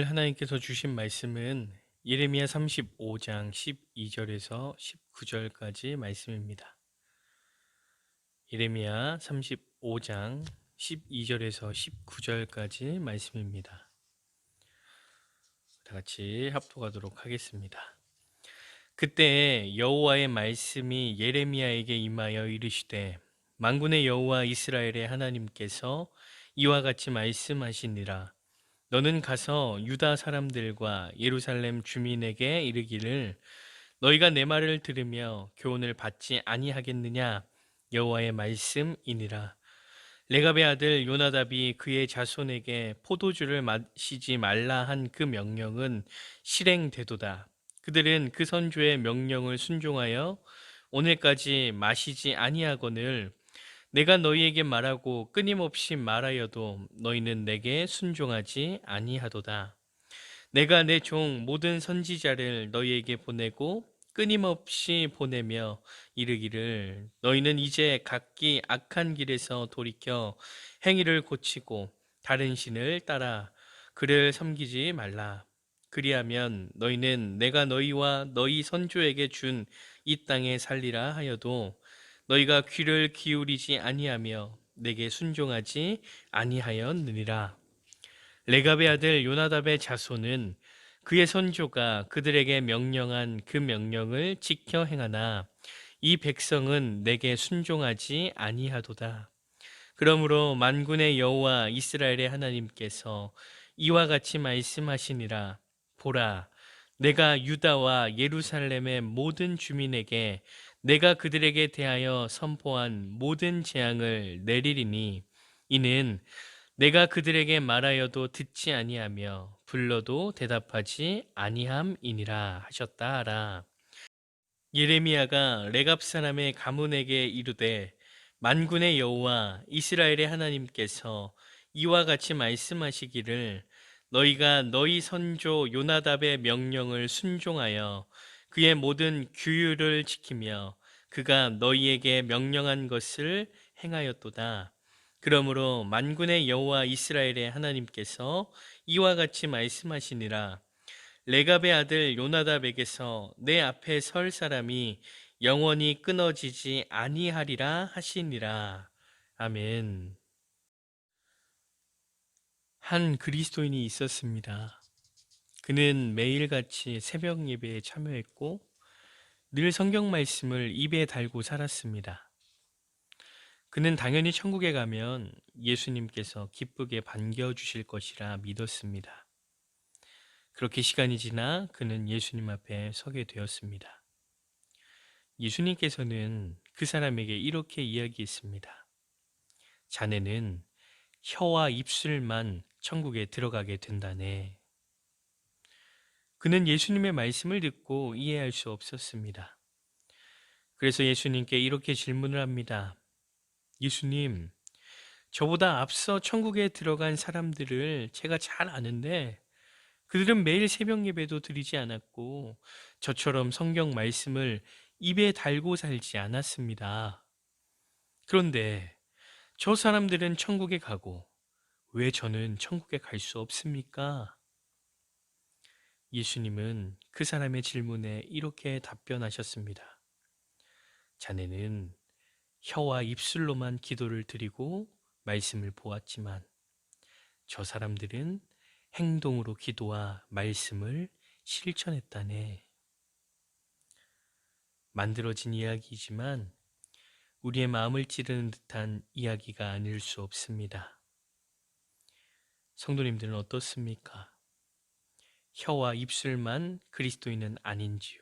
하나님께서 주신 말씀은 예레미야 35장 12절에서 19절까지 말씀입니다. 예레미야 35장 12절에서 19절까지 말씀입니다. 다 같이 합독하도록 하겠습니다. 그때 여호와의 말씀이 예레미야에게 임하여 이르시되 만군의 여호와 이스라엘의 하나님께서 이와 같이 말씀하시니라. 너는 가서 유다 사람들과 예루살렘 주민에게 이르기를 너희가 내 말을 들으며 교훈을 받지 아니하겠느냐. 여호와의 말씀이니라. 레갑의 아들 요나답이 그의 자손에게 포도주를 마시지 말라 한 그 명령은 실행되도다. 그들은 그 선조의 명령을 순종하여 오늘까지 마시지 아니하거늘 내가 너희에게 말하고 끊임없이 말하여도 너희는 내게 순종하지 아니하도다. 내가 내 종 모든 선지자를 너희에게 보내고 끊임없이 보내며 이르기를 너희는 이제 각기 악한 길에서 돌이켜 행위를 고치고 다른 신을 따라 그를 섬기지 말라. 그리하면 너희는 내가 너희와 너희 선조에게 준 이 땅에 살리라 하여도 너희가 귀를 기울이지 아니하며 내게 순종하지 아니하였느니라. 레갑의 아들 요나답의 자손은 그의 선조가 그들에게 명령한 그 명령을 지켜 행하나 이 백성은 내게 순종하지 아니하도다. 그러므로 만군의 여호와 이스라엘의 하나님께서 이와 같이 말씀하시니라. 보라, 내가 유다와 예루살렘의 모든 주민에게 내가 그들에게 대하여 선포한 모든 재앙을 내리리니 이는 내가 그들에게 말하여도 듣지 아니하며 불러도 대답하지 아니함이니라 하셨다 하라. 예레미야가 레갑 사람의 가문에게 이르되 만군의 여호와 이스라엘의 하나님께서 이와 같이 말씀하시기를 너희가 너희 선조 요나답의 명령을 순종하여 그의 모든 규율을 지키며 그가 너희에게 명령한 것을 행하였도다. 그러므로 만군의 여호와 이스라엘의 하나님께서 이와 같이 말씀하시니라. 레갑의 아들 요나답에게서 내 앞에 설 사람이 영원히 끊어지지 아니하리라 하시니라. 아멘. 한 그리스도인이 있었습니다. 그는 매일같이 새벽 예배에 참여했고 늘 성경 말씀을 입에 달고 살았습니다. 그는 당연히 천국에 가면 예수님께서 기쁘게 반겨주실 것이라 믿었습니다. 그렇게 시간이 지나 그는 예수님 앞에 서게 되었습니다. 예수님께서는 그 사람에게 이렇게 이야기했습니다. 자네는 혀와 입술만 천국에 들어가게 된다네. 그는 예수님의 말씀을 듣고 이해할 수 없었습니다. 그래서 예수님께 이렇게 질문을 합니다. 예수님, 저보다 앞서 천국에 들어간 사람들을 제가 잘 아는데 그들은 매일 새벽 예배도 드리지 않았고 저처럼 성경 말씀을 입에 달고 살지 않았습니다. 그런데 저 사람들은 천국에 가고 왜 저는 천국에 갈 수 없습니까? 예수님은 그 사람의 질문에 이렇게 답변하셨습니다. 자네는 혀와 입술로만 기도를 드리고 말씀을 보았지만 저 사람들은 행동으로 기도와 말씀을 실천했다네. 만들어진 이야기이지만 우리의 마음을 찌르는 듯한 이야기가 아닐 수 없습니다. 성도님들은 어떻습니까? 혀와 입술만 그리스도인은 아닌지요?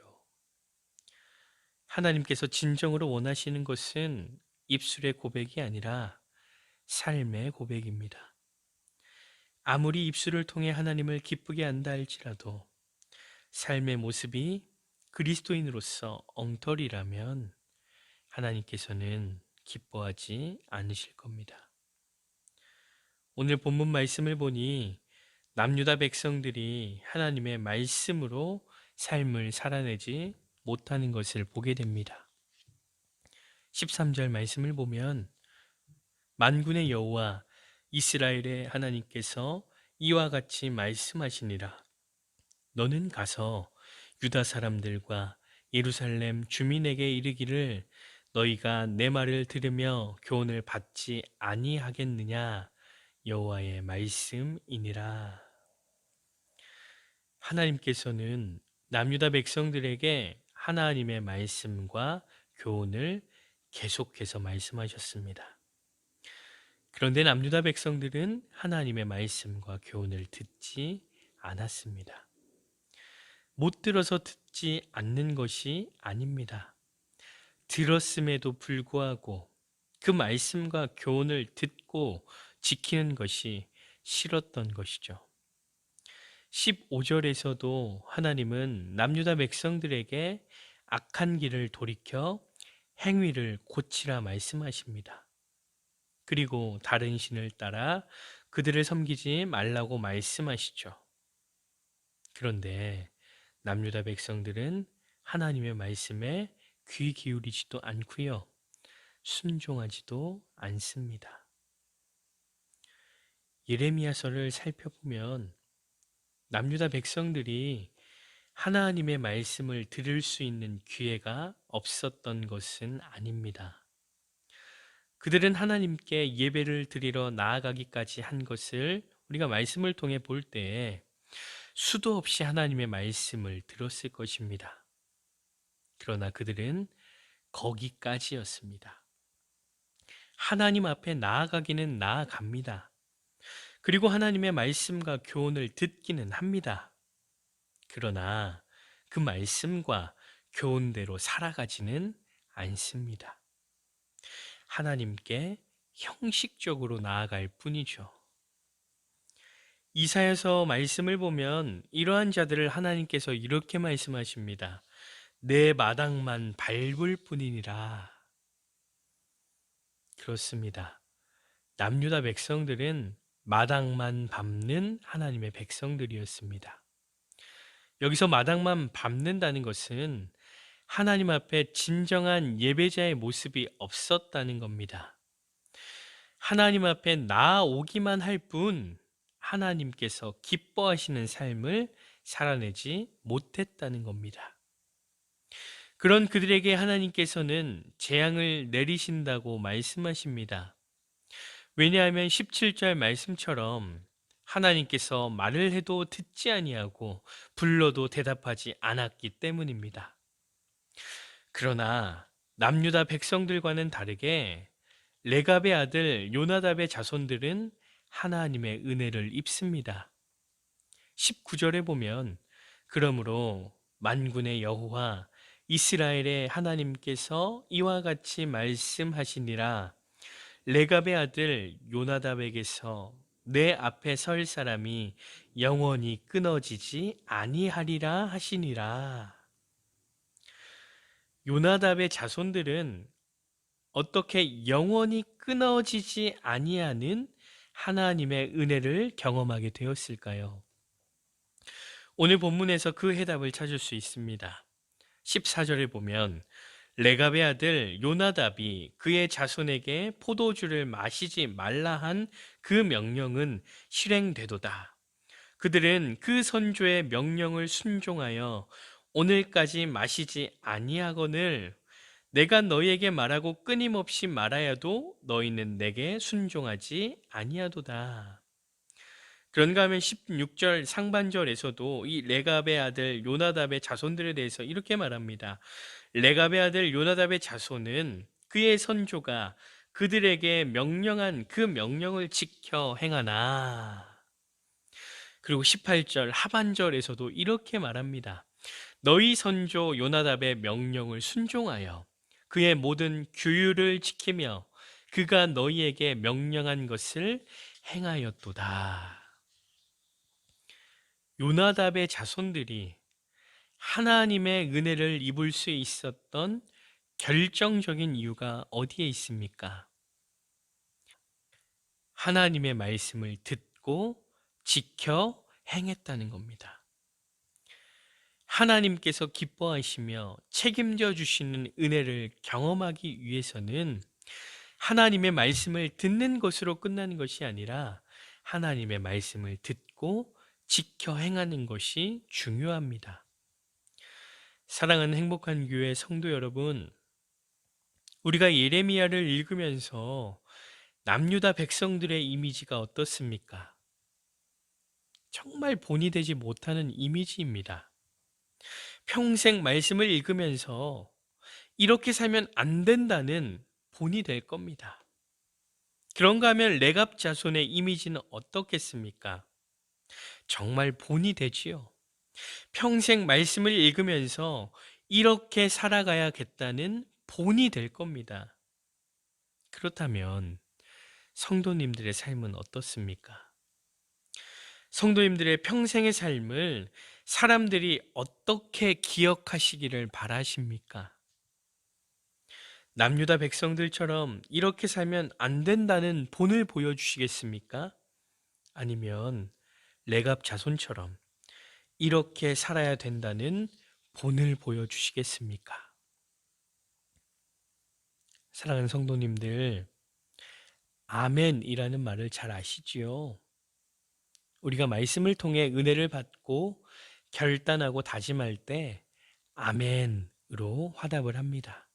하나님께서 진정으로 원하시는 것은 입술의 고백이 아니라 삶의 고백입니다. 아무리 입술을 통해 하나님을 기쁘게 한다 할지라도 삶의 모습이 그리스도인으로서 엉터리라면 하나님께서는 기뻐하지 않으실 겁니다. 오늘 본문 말씀을 보니 남유다 백성들이 하나님의 말씀으로 삶을 살아내지 못하는 것을 보게 됩니다. 13절 말씀을 보면 만군의 여호와 이스라엘의 하나님께서 이와 같이 말씀하시니라. 너는 가서 유다 사람들과 예루살렘 주민에게 이르기를 너희가 내 말을 들으며 교훈을 받지 아니하겠느냐. 여호와의 말씀이니라. 하나님께서는 남유다 백성들에게 하나님의 말씀과 교훈을 계속해서 말씀하셨습니다. 그런데 남유다 백성들은 하나님의 말씀과 교훈을 듣지 않았습니다. 못 들어서 듣지 않는 것이 아닙니다. 들었음에도 불구하고 그 말씀과 교훈을 듣고 지키는 것이 싫었던 것이죠. 15절에서도 하나님은 남유다 백성들에게 악한 길을 돌이켜 행위를 고치라 말씀하십니다. 그리고 다른 신을 따라 그들을 섬기지 말라고 말씀하시죠. 그런데 남유다 백성들은 하나님의 말씀에 귀 기울이지도 않고요. 순종하지도 않습니다. 예레미야서를 살펴보면 남유다 백성들이 하나님의 말씀을 들을 수 있는 기회가 없었던 것은 아닙니다. 그들은 하나님께 예배를 드리러 나아가기까지 한 것을 우리가 말씀을 통해 볼 때에 수도 없이 하나님의 말씀을 들었을 것입니다. 그러나 그들은 거기까지였습니다. 하나님 앞에 나아가기는 나아갑니다. 그리고 하나님의 말씀과 교훈을 듣기는 합니다. 그러나 그 말씀과 교훈대로 살아가지는 않습니다. 하나님께 형식적으로 나아갈 뿐이죠. 이사야서 말씀을 보면 이러한 자들을 하나님께서 이렇게 말씀하십니다. 내 마당만 밟을 뿐이니라. 그렇습니다. 남유다 백성들은 마당만 밟는 하나님의 백성들이었습니다. 여기서 마당만 밟는다는 것은 하나님 앞에 진정한 예배자의 모습이 없었다는 겁니다. 하나님 앞에 나아오기만 할 뿐 하나님께서 기뻐하시는 삶을 살아내지 못했다는 겁니다. 그런 그들에게 하나님께서는 재앙을 내리신다고 말씀하십니다. 왜냐하면 17절 말씀처럼 하나님께서 말을 해도 듣지 아니하고 불러도 대답하지 않았기 때문입니다. 그러나 남유다 백성들과는 다르게 레갑의 아들 요나답의 자손들은 하나님의 은혜를 입습니다. 19절에 보면 그러므로 만군의 여호와 이스라엘의 하나님께서 이와 같이 말씀하시니라. 레갑의 아들 요나답에게서 내 앞에 설 사람이 영원히 끊어지지 아니하리라 하시니라. 요나답의 자손들은 어떻게 영원히 끊어지지 아니하는 하나님의 은혜를 경험하게 되었을까요? 오늘 본문에서 그 해답을 찾을 수 있습니다. 14절에 보면 레갑의 아들 요나답이 그의 자손에게 포도주를 마시지 말라 한 그 명령은 실행되도다. 그들은 그 선조의 명령을 순종하여 오늘까지 마시지 아니하거늘 내가 너희에게 말하고 끊임없이 말하여도 너희는 내게 순종하지 아니하도다. 그런가 하면 16절 상반절에서도 이 레갑의 아들 요나답의 자손들에 대해서 이렇게 말합니다. 레갑의 아들 요나답의 자손은 그의 선조가 그들에게 명령한 그 명령을 지켜 행하나. 그리고 18절 하반절에서도 이렇게 말합니다. 너희 선조 요나답의 명령을 순종하여 그의 모든 규율을 지키며 그가 너희에게 명령한 것을 행하였도다. 요나답의 자손들이 하나님의 은혜를 입을 수 있었던 결정적인 이유가 어디에 있습니까? 하나님의 말씀을 듣고 지켜 행했다는 겁니다. 하나님께서 기뻐하시며 책임져 주시는 은혜를 경험하기 위해서는 하나님의 말씀을 듣는 것으로 끝나는 것이 아니라 하나님의 말씀을 듣고 믿고 지켜 행하는 것이 중요합니다. 사랑하는 행복한 교회 성도 여러분, 우리가 예레미야를 읽으면서 남유다 백성들의 이미지가 어떻습니까? 정말 본이 되지 못하는 이미지입니다. 평생 말씀을 읽으면서 이렇게 살면 안 된다는 본이 될 겁니다. 그런가 하면 레갑 자손의 이미지는 어떻겠습니까? 정말 본이 되지요. 평생 말씀을 읽으면서 이렇게 살아가야겠다는 본이 될 겁니다. 그렇다면 성도님들의 삶은 어떻습니까? 성도님들의 평생의 삶을 사람들이 어떻게 기억하시기를 바라십니까? 남유다 백성들처럼 이렇게 살면 안 된다는 본을 보여주시겠습니까? 아니면 레갑 자손처럼 이렇게 살아야 된다는 본을 보여주시겠습니까? 사랑하는 성도님들, 아멘이라는 말을 잘 아시지요? 우리가 말씀을 통해 은혜를 받고 결단하고 다짐할 때 아멘으로 화답을 합니다.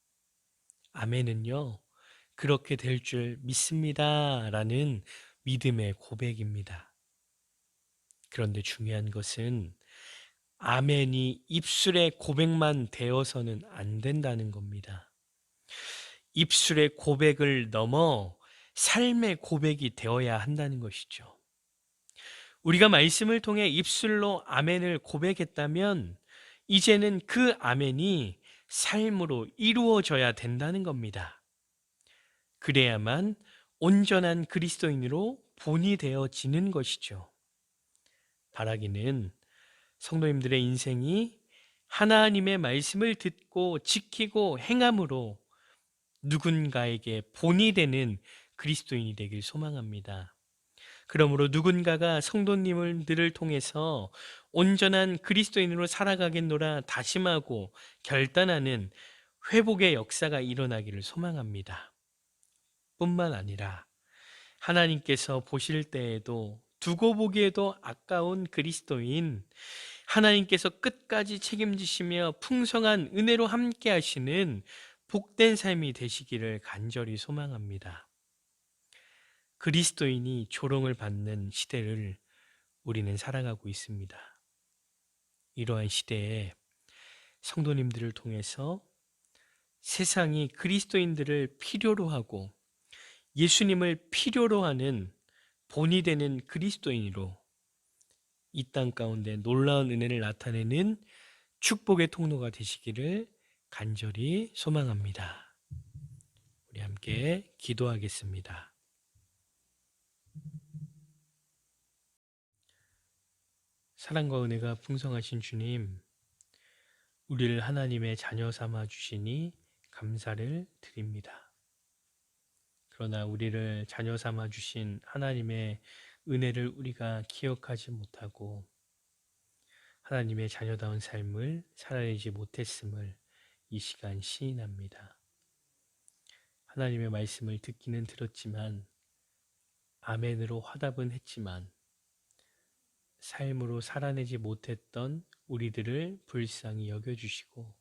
아멘은요, 그렇게 될 줄 믿습니다 라는 믿음의 고백입니다. 그런데 중요한 것은 아멘이 입술의 고백만 되어서는 안 된다는 겁니다. 입술의 고백을 넘어 삶의 고백이 되어야 한다는 것이죠. 우리가 말씀을 통해 입술로 아멘을 고백했다면 이제는 그 아멘이 삶으로 이루어져야 된다는 겁니다. 그래야만 온전한 그리스도인으로 본이 되어지는 것이죠. 바라기는 성도님들의 인생이 하나님의 말씀을 듣고 지키고 행함으로 누군가에게 본이 되는 그리스도인이 되길 소망합니다. 그러므로 누군가가 성도님들을 통해서 온전한 그리스도인으로 살아가겠노라 다짐하고 결단하는 회복의 역사가 일어나기를 소망합니다. 뿐만 아니라 하나님께서 보실 때에도 두고 보기에도 아까운 그리스도인, 하나님께서 끝까지 책임지시며 풍성한 은혜로 함께 하시는 복된 삶이 되시기를 간절히 소망합니다. 그리스도인이 조롱을 받는 시대를 우리는 살아가고 있습니다. 이러한 시대에 성도님들을 통해서 세상이 그리스도인들을 필요로 하고 예수님을 필요로 하는 본이 되는 그리스도인으로 이 땅 가운데 놀라운 은혜를 나타내는 축복의 통로가 되시기를 간절히 소망합니다. 우리 함께 기도하겠습니다. 사랑과 은혜가 풍성하신 주님, 우리를 하나님의 자녀 삼아 주시니 감사를 드립니다. 그러나 우리를 자녀 삼아 주신 하나님의 은혜를 우리가 기억하지 못하고 하나님의 자녀다운 삶을 살아내지 못했음을 이 시간 시인합니다. 하나님의 말씀을 듣기는 들었지만 아멘으로 화답은 했지만 삶으로 살아내지 못했던 우리들을 불쌍히 여겨주시고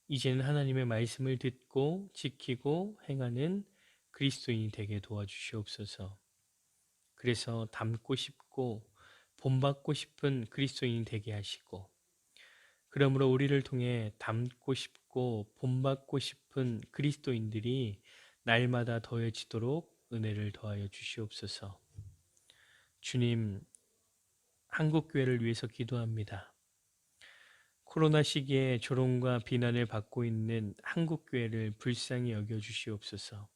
이제는 하나님의 말씀을 듣고 지키고 행하는 그리스도인이 되게 도와주시옵소서. 그래서 닮고 싶고 본받고 싶은 그리스도인이 되게 하시고 그러므로 우리를 통해 닮고 싶고 본받고 싶은 그리스도인들이 날마다 더해지도록 은혜를 더하여 주시옵소서. 주님, 한국교회를 위해서 기도합니다. 코로나 시기에 조롱과 비난을 받고 있는 한국교회를 불쌍히 여겨주시옵소서.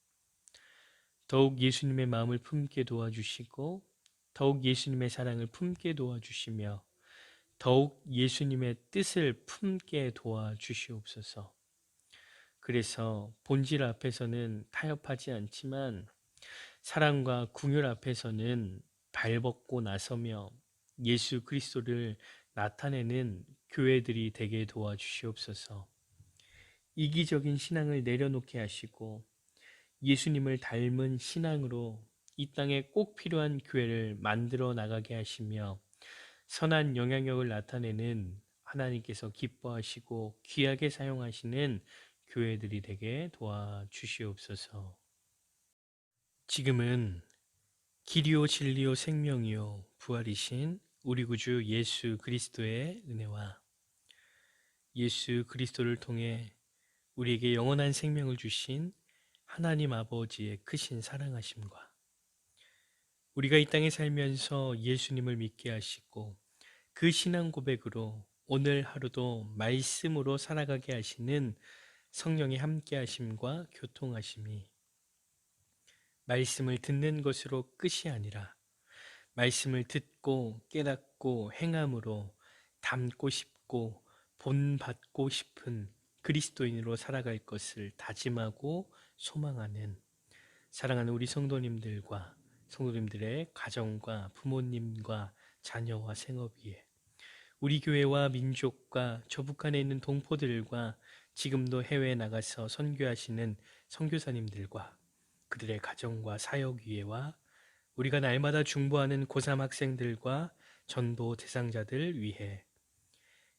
더욱 예수님의 마음을 품게 도와주시고 더욱 예수님의 사랑을 품게 도와주시며 더욱 예수님의 뜻을 품게 도와주시옵소서. 그래서 본질 앞에서는 타협하지 않지만 사랑과 긍휼 앞에서는 발벗고 나서며 예수 그리스도를 나타내는 교회들이 되게 도와주시옵소서. 이기적인 신앙을 내려놓게 하시고 예수님을 닮은 신앙으로 이 땅에 꼭 필요한 교회를 만들어 나가게 하시며 선한 영향력을 나타내는 하나님께서 기뻐하시고 귀하게 사용하시는 교회들이 되게 도와주시옵소서. 지금은 길이요 진리요 생명이요 부활이신 우리 구주 예수 그리스도의 은혜와 예수 그리스도를 통해 우리에게 영원한 생명을 주신 하나님 아버지의 크신 사랑하심과 우리가 이 땅에 살면서 예수님을 믿게 하시고 그 신앙 고백으로 오늘 하루도 말씀으로 살아가게 하시는 성령의 함께 하심과 교통하심이 말씀을 듣는 것으로 끝이 아니라 말씀을 듣고 깨닫고 행함으로 담고 싶고 본받고 싶은 그리스도인으로 살아갈 것을 다짐하고 소망하는 사랑하는 우리 성도님들과 성도님들의 가정과 부모님과 자녀와 생업 위에 우리 교회와 민족과 저 북한에 있는 동포들과 지금도 해외에 나가서 선교하시는 선교사님들과 그들의 가정과 사역 위에와 우리가 날마다 중보하는 고3 학생들과 전도 대상자들 위해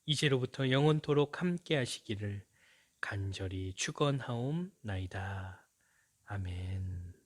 이제로부터 영원토록 함께 하시기를 간절히 축원하옵나이다. 아멘.